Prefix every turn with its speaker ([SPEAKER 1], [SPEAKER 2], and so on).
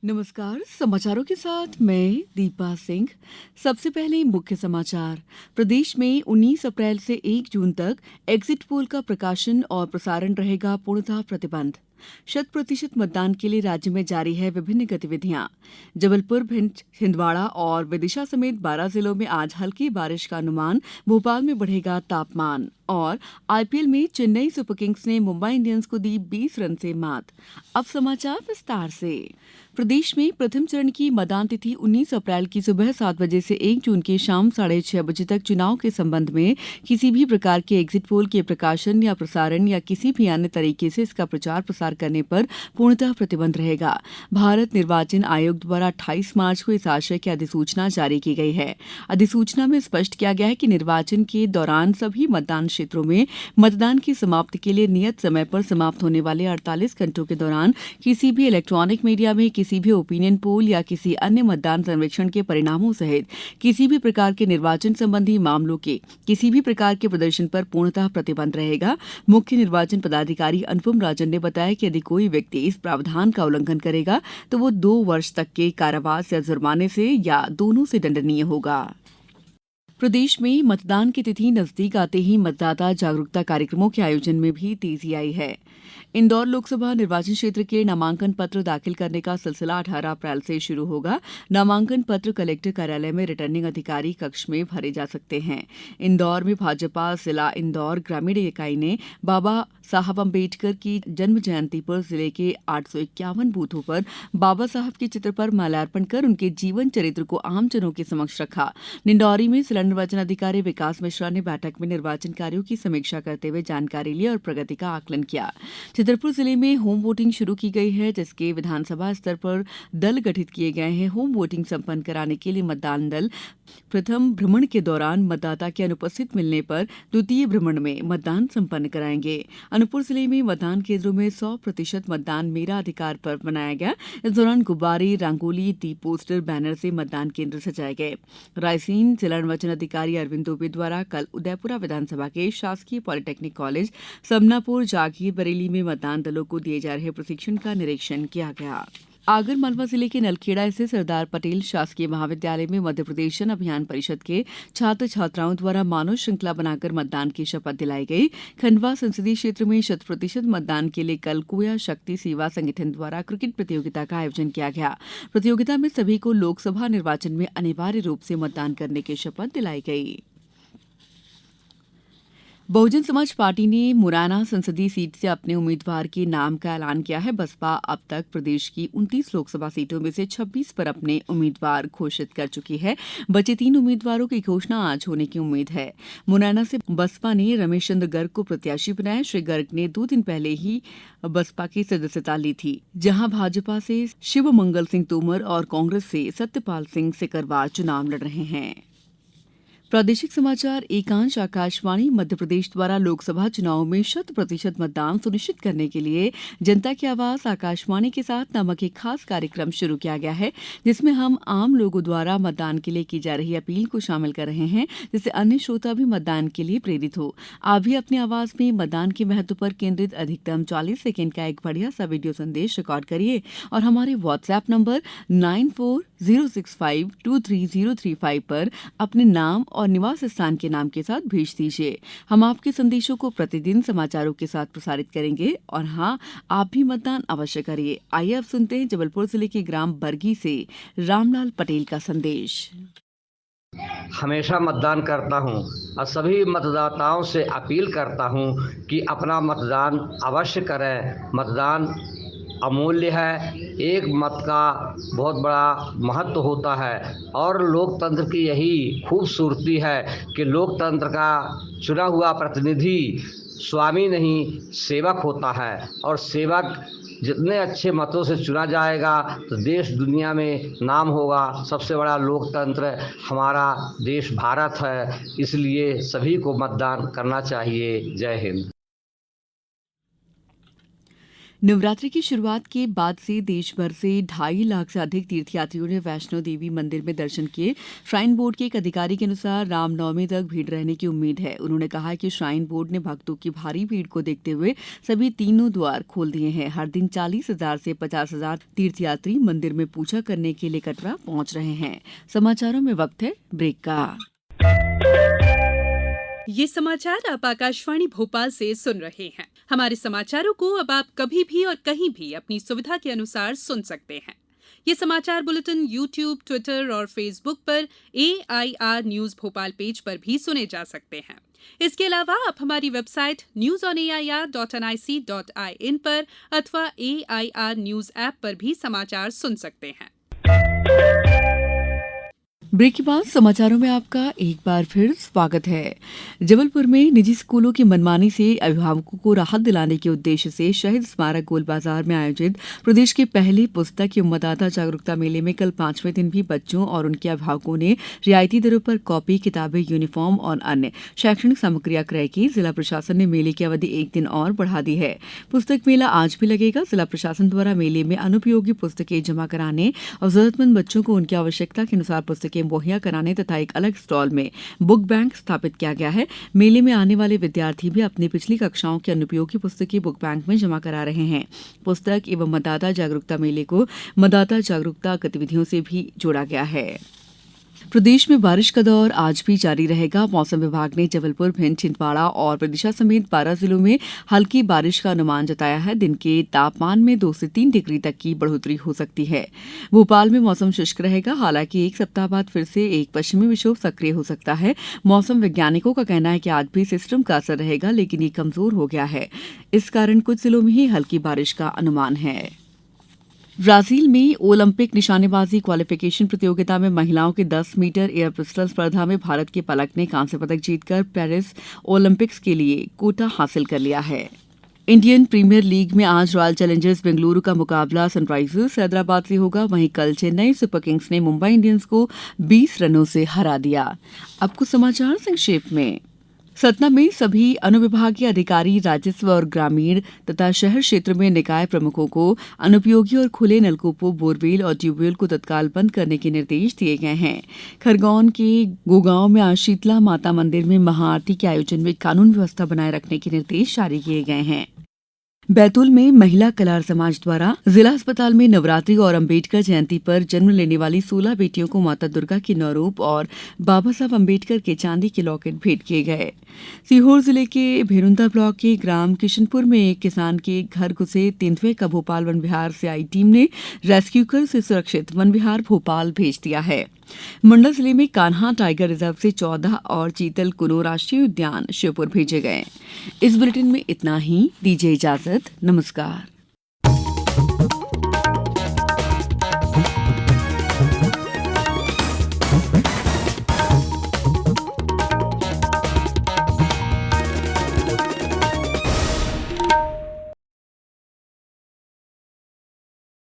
[SPEAKER 1] नमस्कार। समाचारों के साथ मैं दीपा सिंह। सबसे पहले मुख्य समाचार। प्रदेश में 19 अप्रैल से 1 जून तक एग्जिट पोल का प्रकाशन और प्रसारण रहेगा पूर्णतः प्रतिबंध। 100% मतदान के लिए राज्य में जारी है विभिन्न गतिविधियां। जबलपुर, भिंड, छिंदवाड़ा और विदिशा समेत 12 जिलों में आज हल्की बारिश का अनुमान। भोपाल में बढ़ेगा तापमान। और आईपीएल में चेन्नई सुपर किंग्स ने मुंबई इंडियंस को दी 20 रन से मात। अब समाचार विस्तार से। प्रदेश में प्रथम चरण की मतदान तिथि 19 अप्रैल की सुबह 7 बजे से 1 जून की शाम 6:30 बजे तक चुनाव के संबंध में किसी भी प्रकार के एग्जिट पोल के प्रकाशन या प्रसारण या किसी भी अन्य तरीके से इसका प्रचार प्रसार करने पर पूर्णतः प्रतिबंध रहेगा। भारत निर्वाचन आयोग द्वारा 28 मार्च को इस आशय की अधिसूचना जारी की गई है। अधिसूचना में स्पष्ट किया गया है कि निर्वाचन के दौरान सभी मतदान क्षेत्रों में मतदान की समाप्ति के लिए नियत समय पर समाप्त होने वाले 48 घंटों के दौरान किसी भी इलेक्ट्रॉनिक मीडिया में किसी भी ओपिनियन पोल या किसी अन्य मतदान सर्वेक्षण के परिणामों सहित किसी भी प्रकार के निर्वाचन संबंधी मामलों के किसी भी प्रकार के प्रदर्शन पर पूर्णतः प्रतिबंध रहेगा। मुख्य निर्वाचन पदाधिकारी अनुपम राजन ने बताया कि यदि कोई व्यक्ति इस प्रावधान का उल्लंघन करेगा तो वो 2 वर्ष तक के कारावास या जुर्माने से या दोनों से दंडनीय होगा। प्रदेश में मतदान की तिथि नजदीक आते ही मतदाता जागरूकता कार्यक्रमों के आयोजन में भी तेजी आई है। इंदौर लोकसभा निर्वाचन क्षेत्र के नामांकन पत्र दाखिल करने का सिलसिला 18 अप्रैल से शुरू होगा। नामांकन पत्र कलेक्टर कार्यालय में रिटर्निंग अधिकारी कक्ष में भरे जा सकते हैं। इंदौर में भाजपा जिला इंदौर ग्रामीण इकाई ने बाबा साहब अम्बेडकर की जन्म जयंती पर जिले के 851 बूथों पर बाबा साहब के चित्र पर माल्यार्पण कर उनके जीवन चरित्र को आमजनों के समक्ष रखा। निंदौरी में जिला निर्वाचन अधिकारी विकास मिश्रा ने बैठक में निर्वाचन कार्यों की समीक्षा करते हुए जानकारी ली और प्रगति का आकलन किया। छतरपुर जिले में होम वोटिंग शुरू की गई है, जिसके विधानसभा स्तर पर दल गठित किए गए हैं। होम वोटिंग संपन्न कराने के लिए मतदान दल प्रथम भ्रमण के दौरान मतदाता के अनुपस्थित मिलने पर द्वितीय भ्रमण में मतदान संपन्न कराएंगे। अनूपपुर जिले में मतदान केंद्रों में 100% मतदान मेरा अधिकार पर्व मनाया गया। इस दौरान गुब्बारे, रंगोली, दीप, पोस्टर, बैनर से मतदान केंद्र सजाए गए। रायसेन जिला निर्वाचन अधिकारी अरविंद दुबे द्वारा कल उदयपुरा विधानसभा के शासकीय पॉलिटेक्निक कॉलेज समनापुर, जागीर, बरेली में मतदान दलों को दिए जा रहे प्रशिक्षण का निरीक्षण किया गया। आगर मालवा जिले के नलखेड़ा स्थित सरदार पटेल शासकीय महाविद्यालय में मध्यप्रदेश जन अभियान परिषद के छात्र छात्राओं द्वारा मानव श्रृंखला बनाकर मतदान की शपथ दिलाई गई। खंडवा संसदीय क्षेत्र में 100% मतदान के लिए कल कोया शक्ति सेवा संगठन द्वारा क्रिकेट प्रतियोगिता का आयोजन किया गया। प्रतियोगिता में सभी को लोकसभा निर्वाचन में अनिवार्य रूप से मतदान करने की शपथ दिलाई गई। बहुजन समाज पार्टी ने मुरैना संसदीय सीट से अपने उम्मीदवार के नाम का ऐलान किया है। बसपा अब तक प्रदेश की 29 लोकसभा सीटों में से 26 पर अपने उम्मीदवार घोषित कर चुकी है। बचे 3 उम्मीदवारों की घोषणा आज होने की उम्मीद है। मुरैना से बसपा ने रमेश चंद्र गर्ग को प्रत्याशी बनाया। श्री गर्ग ने 2 दिन पहले ही बसपा की सदस्यता ली थी, जहां भाजपा से शिव मंगल सिंह तोमर और कांग्रेस से सत्यपाल सिंह सिकरवार चुनाव लड़ रहे हैं। प्रादेशिक समाचार एकांश आकाशवाणी मध्यप्रदेश द्वारा लोकसभा चुनाव में 100% मतदान सुनिश्चित करने के लिए जनता की आवाज आकाशवाणी के साथ नामक एक खास कार्यक्रम शुरू किया गया है, जिसमें हम आम लोगों द्वारा मतदान के लिए की जा रही अपील को शामिल कर रहे हैं, जिससे अन्य श्रोता भी मतदान के लिए प्रेरित हो। आप भी अपनी आवाज में मतदान के महत्व पर केंद्रित अधिकतम 40 सेकेंड का एक बढ़िया सा वीडियो संदेश रिकॉर्ड करिए और हमारे व्हाट्सएप नंबर 9406523035 पर अपने नाम और निवास स्थान के नाम के साथ भेज दीजिए। हम आपके संदेशों को प्रतिदिन समाचारों के साथ प्रसारित करेंगे। और हाँ, आप भी मतदान अवश्य करिए। आइए अब सुनते हैं जबलपुर जिले के ग्राम बरगी से रामलाल पटेल का संदेश।
[SPEAKER 2] हमेशा मतदान करता हूं और सभी मतदाताओं से अपील करता हूं कि अपना मतदान अवश्य करें। मतदान अमूल्य है। एक मत का बहुत बड़ा महत्व होता है और लोकतंत्र की यही खूबसूरती है कि लोकतंत्र का चुना हुआ प्रतिनिधि स्वामी नहीं सेवक होता है, और सेवक जितने अच्छे मतों से चुना जाएगा तो देश दुनिया में नाम होगा। सबसे बड़ा लोकतंत्र हमारा देश भारत है, इसलिए सभी को मतदान करना चाहिए। जय हिंद।
[SPEAKER 1] नवरात्रि की शुरुआत के बाद से देश भर से 2.5 लाख से अधिक तीर्थयात्रियों ने वैष्णो देवी मंदिर में दर्शन किए। श्राइन बोर्ड के एक अधिकारी के अनुसार रामनवमी तक भीड़ रहने की उम्मीद है। उन्होंने कहा कि श्राइन बोर्ड ने भक्तों की भारी भीड़ को देखते हुए सभी तीनों द्वार खोल दिए हैं। हर दिन 40,000 से 50,000 तीर्थयात्री मंदिर में पूजा करने के लिए कटरा पहुंच रहे हैं। समाचारों में वक्त है ब्रेक का।
[SPEAKER 3] ये समाचार आप आकाशवाणी भोपाल से सुन रहे हैं। हमारे समाचारों को अब आप कभी भी और कहीं भी अपनी सुविधा के अनुसार सुन सकते हैं। ये समाचार बुलेटिन YouTube, ट्विटर और फेसबुक पर AIR न्यूज भोपाल पेज पर भी सुने जा सकते हैं। इसके अलावा आप हमारी वेबसाइट newsonair.nic.in पर अथवा AIR न्यूज ऐप पर भी समाचार सुन सकते हैं।
[SPEAKER 1] ब्रेक के बाद समाचारों में आपका एक बार फिर स्वागत है। जबलपुर में निजी स्कूलों की मनमानी से अभिभावकों को राहत दिलाने के उद्देश्य से शहीद स्मारक गोल बाजार में आयोजित प्रदेश के पहले पुस्तक एवं मतदाता जागरूकता मेले में कल 5वें दिन भी बच्चों और उनके अभिभावकों ने रियायती दरों पर कॉपी, किताबें, यूनिफॉर्म और अन्य शैक्षणिक सामग्रियां क्रय की। जिला प्रशासन ने मेले की अवधि एक दिन और बढ़ा दी है। पुस्तक मेला आज भी लगेगा। जिला प्रशासन द्वारा मेले में अनुपयोगी पुस्तकें जमा कराने और जरूरतमंद बच्चों को उनकी आवश्यकता के अनुसार पुस्तकें मुहैया कराने तथा एक अलग स्टॉल में बुक बैंक स्थापित किया गया है। मेले में आने वाले विद्यार्थी भी अपनी पिछली कक्षाओं की अनुपयोगी पुस्तकें बुक बैंक में जमा करा रहे हैं। पुस्तक एवं मतदाता जागरूकता मेले को मतदाता जागरूकता गतिविधियों से भी जोड़ा गया है। प्रदेश में बारिश का दौर आज भी जारी रहेगा। मौसम विभाग ने जबलपुर, भिंड, छिंदवाड़ा और विदिशा समेत 12 जिलों में हल्की बारिश का अनुमान जताया है। दिन के तापमान में 2 से 3 डिग्री तक की बढ़ोतरी हो सकती है। भोपाल में मौसम शुष्क रहेगा। हालांकि एक सप्ताह बाद फिर से एक पश्चिमी विक्षोभ सक्रिय हो सकता है। मौसम वैज्ञानिकों का कहना है कि आज भी सिस्टम का असर रहेगा, लेकिन ये कमजोर हो गया है। इस कारण कुछ जिलों में ही हल्की बारिश का अनुमान है। ब्राजील में ओलंपिक निशानेबाजी क्वालिफिकेशन प्रतियोगिता में महिलाओं के 10 मीटर एयर पिस्टल स्पर्धा में भारत के पलक ने कांस्य पदक जीतकर पेरिस ओलंपिक्स के लिए कोटा हासिल कर लिया है। इंडियन प्रीमियर लीग में आज रॉयल चैलेंजर्स बेंगलुरु का मुकाबला सनराइजर्स हैदराबाद से होगा। वहीं कल चेन्नई सुपर किंग्स ने मुंबई इंडियंस को 20 रनों से हरा दिया। अब कुछ समाचार संक्षेप में। सतना में सभी अनुविभागीय अधिकारी, राजस्व और ग्रामीण तथा शहर क्षेत्र में निकाय प्रमुखों को अनुपयोगी और खुले नलकूपों, बोरवेल और ट्यूबवेल को तत्काल बंद करने के निर्देश दिए गए हैं। खरगोन के गोगांव में आज शीतला माता मंदिर में महाआरती के आयोजन में कानून व्यवस्था बनाए रखने के निर्देश जारी किए गए हैं। बैतूल में महिला कलार समाज द्वारा जिला अस्पताल में नवरात्रि और अंबेडकर जयंती पर जन्म लेने वाली 16 बेटियों को माता दुर्गा के नवरूप और बाबा साहब अंबेडकर के चांदी के लॉकेट भेंट किए गए। सीहोर जिले के भेरुंदा ब्लॉक के ग्राम किशनपुर में एक किसान के घर घुसे तेंदुए का भोपाल वन विहार से आई टीम ने रेस्क्यू कर उसे सुरक्षित वन विहार भोपाल भेज दिया है। मंडला जिले में कान्हा टाइगर रिजर्व से 14 और चीतल कुनो राष्ट्रीय उद्यान श्योपुर भेजे गए। इस बुलेटिन में इतना ही। दीजिए इजाजत। नमस्कार।